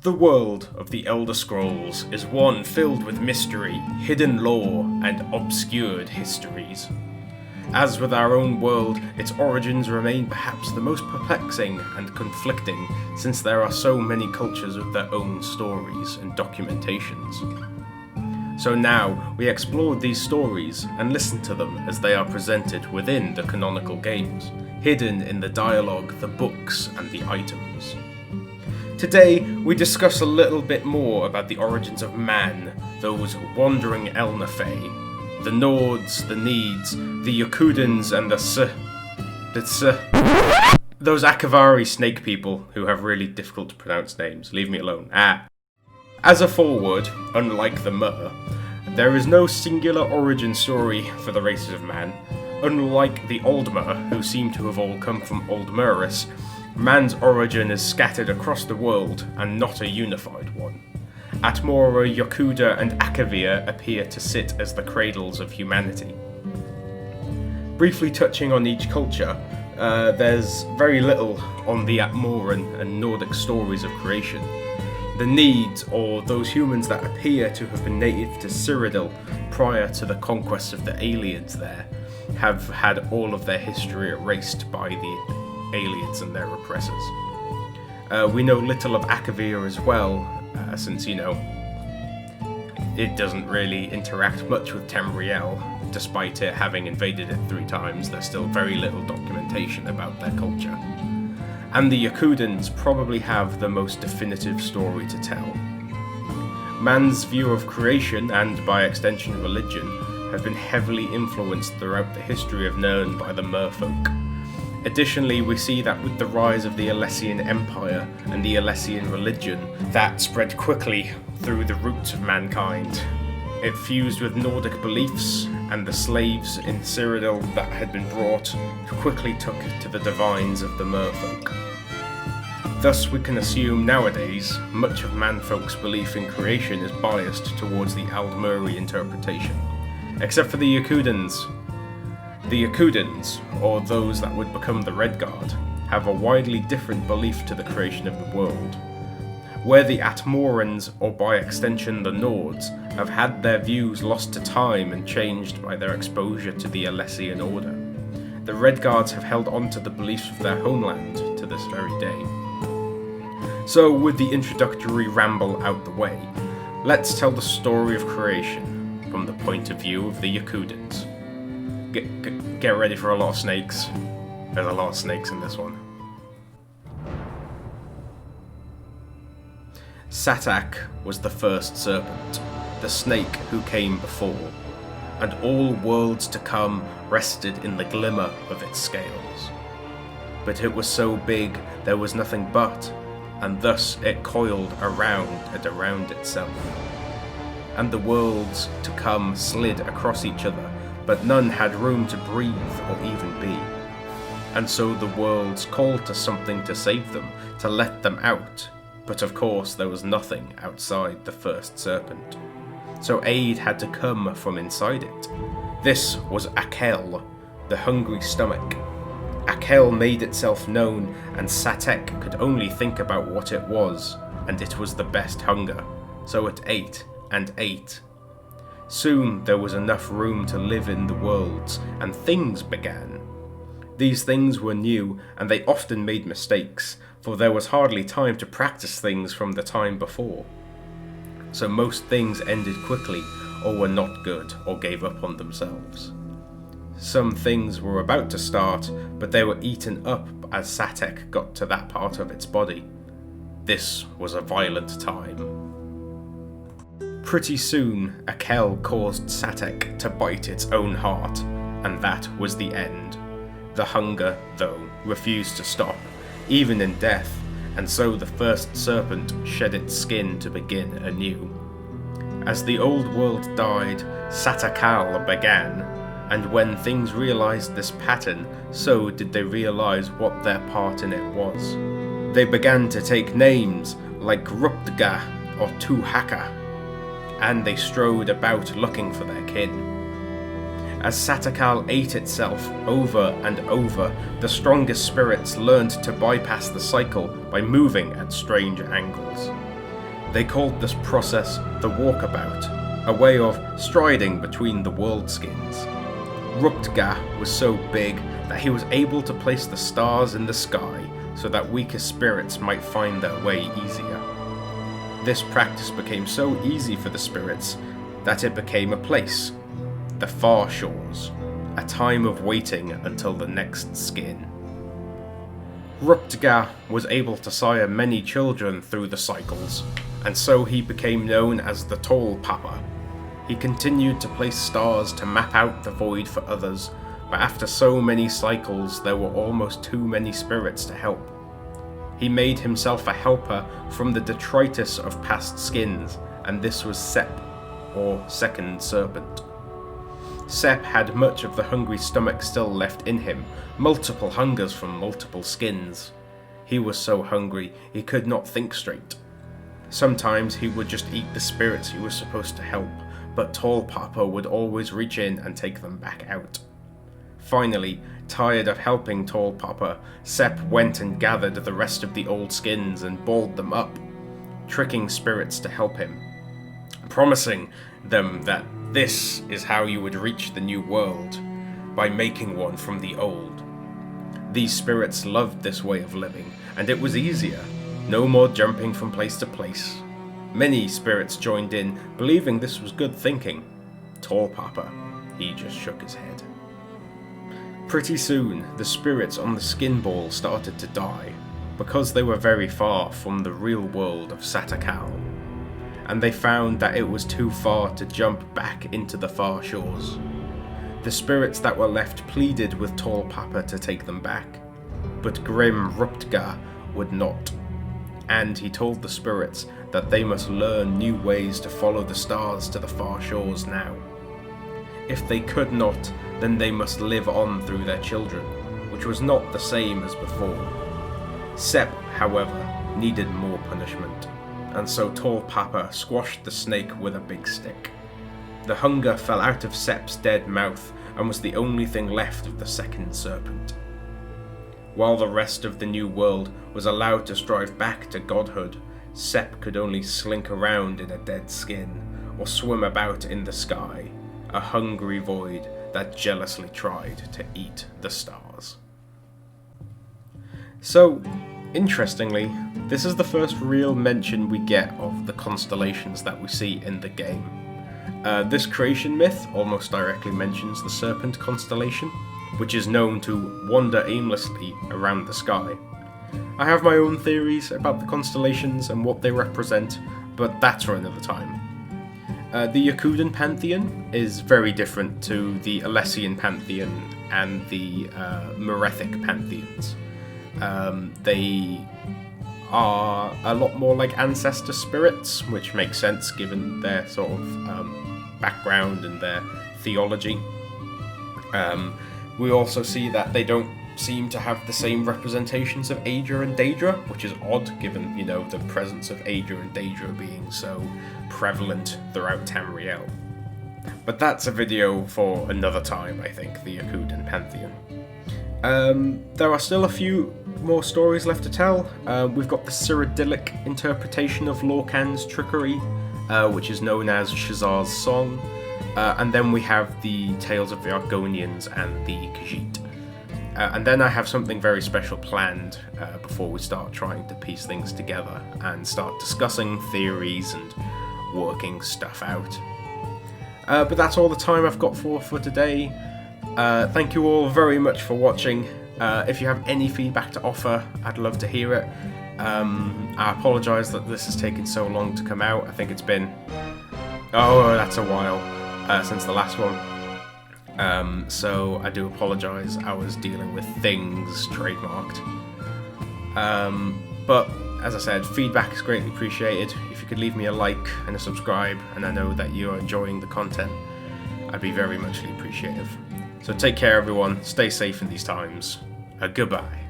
The world of the Elder Scrolls is one filled with mystery, hidden lore, and obscured histories. As with our own world, its origins remain perhaps the most perplexing and conflicting, since there are so many cultures with their own stories and documentations. So now, we explore these stories and listen to them as they are presented within the canonical games, hidden in the dialogue, the books, and the items. Today, we discuss a little bit more about the origins of man, those wandering Elnafey, the Nords, the Needs, the Yokudans, and those Akavari snake people who have really difficult to pronounce names. Leave me alone. As a foreword, unlike the Mer, there is no singular origin story for the races of man. Unlike the Oldmer, who seem to have all come from Old Merus, man's origin is scattered across the world and not a unified one. Atmora, Yokuda, and Akavir appear to sit as the cradles of humanity. Briefly touching on each culture, there's very little on the Atmoran and Nordic stories of creation. The Needs, or those humans that appear to have been native to Cyrodiil prior to the conquest of the aliens there, have had all of their history erased by the aliens and their oppressors. We know little of Akavir as well, since, it doesn't really interact much with Tamriel. Despite it having invaded it 3 times, there's still very little documentation about their culture. And the Yakudans probably have the most definitive story to tell. Man's view of creation, and by extension religion, have been heavily influenced throughout the history of Nirn by the Merfolk. Additionally, we see that with the rise of the Alessian Empire and the Alessian religion, that spread quickly through the roots of mankind. It fused with Nordic beliefs, and the slaves in Cyrodiil that had been brought quickly took to the divines of the Merfolk. Thus, we can assume nowadays much of Manfolk's belief in creation is biased towards the Aldmeri interpretation, except for the Yakudans. The Yakudans, or those that would become the Redguard, have a widely different belief to the creation of the world. Where the Atmorans, or by extension the Nords, have had their views lost to time and changed by their exposure to the Alessian order, the Redguards have held on to the beliefs of their homeland to this very day. So, with the introductory ramble out the way, let's tell the story of creation from the point of view of the Yakudans. Get ready for a lot of snakes. There's a lot of snakes in this one. Satak was the first serpent, the snake who came before, and all worlds to come rested in the glimmer of its scales. But it was so big there was nothing but, and thus it coiled around and around itself. And the worlds to come slid across each other, but none had room to breathe or even be. And so the worlds called to something to save them, to let them out. But of course there was nothing outside the first serpent. So aid had to come from inside it. This was Akel, the hungry stomach. Akel made itself known, and Satek could only think about what it was, and it was the best hunger. So it ate and ate. Soon there was enough room to live in the worlds, and things began. These things were new, and they often made mistakes, for there was hardly time to practice things from the time before. So most things ended quickly, or were not good, or gave up on themselves. Some things were about to start, but they were eaten up as Satek got to that part of its body. This was a violent time. Pretty soon, Akel caused Satek to bite its own heart, and that was the end. The hunger, though, refused to stop, even in death, and so the first serpent shed its skin to begin anew. As the old world died, Satakal began, and when things realized this pattern, so did they realize what their part in it was. They began to take names like Ruptga or Tuhaka, and they strode about looking for their kin. As Satakal ate itself over and over, the strongest spirits learned to bypass the cycle by moving at strange angles. They called this process the walkabout, a way of striding between the world skins. Ruptga was so big that he was able to place the stars in the sky so that weaker spirits might find their way easier. This practice became so easy for the spirits that it became a place, the Far Shores, a time of waiting until the next skin. Ruptga was able to sire many children through the cycles, and so he became known as the Tall Papa. He continued to place stars to map out the void for others, but after so many cycles there were almost too many spirits to help. He made himself a helper from the detritus of past skins, and this was Sep, or Second Serpent. Sep had much of the hungry stomach still left in him, multiple hungers from multiple skins. He was so hungry he could not think straight. Sometimes he would just eat the spirits he was supposed to help, but Tall Papa would always reach in and take them back out. Finally, tired of helping Tall Papa, Sep went and gathered the rest of the old skins and balled them up, tricking spirits to help him, promising them that this is how you would reach the new world, by making one from the old. These spirits loved this way of living, and it was easier. No more jumping from place to place. Many spirits joined in, believing this was good thinking. Tall Papa, he just shook his head. Pretty soon, the spirits on the skin ball started to die, because they were very far from the real world of Satakal, and they found that it was too far to jump back into the Far Shores. The spirits that were left pleaded with Tall Papa to take them back, but Grim Ruptga would not, and he told the spirits that they must learn new ways to follow the stars to the Far Shores now. If they could not, then they must live on through their children, which was not the same as before. Sep, however, needed more punishment, and so Tall Papa squashed the snake with a big stick. The hunger fell out of Sep's dead mouth and was the only thing left of the Second Serpent. While the rest of the new world was allowed to strive back to godhood, Sep could only slink around in a dead skin, or swim about in the sky, a hungry void that jealously tried to eat the stars. So, interestingly, this is the first real mention we get of the constellations that we see in the game. This creation myth almost directly mentions the Serpent constellation, which is known to wander aimlessly around the sky. I have my own theories about the constellations and what they represent, but that's for another time. The Yokudan pantheon is very different to the Alessian pantheon and the Merethic pantheons. They are a lot more like ancestor spirits, which makes sense given their sort of background and their theology. We also see that they don't seem to have the same representations of Aedra and Daedra, which is odd given, the presence of Aedra and Daedra being so prevalent throughout Tamriel. But that's a video for another time, I think, the Yokudan pantheon. There are still a few more stories left to tell. We've got the Cyrodiilic interpretation of Lorkhan's trickery, which is known as Shazar's Song, and then we have the tales of the Argonians and the Khajiit. And then I have something very special planned before we start trying to piece things together and start discussing theories and working stuff out. But that's all the time I've got for today. Thank you all very much for watching. If you have any feedback to offer, I'd love to hear it. I apologise that this has taken so long to come out. I think it's been... that's a while since the last one. So I do apologise, I was dealing with things trademarked. But as I said, feedback is greatly appreciated. If you could leave me a like and a subscribe, and I know that you're enjoying the content, I'd be very muchly appreciative. So take care everyone, stay safe in these times, goodbye.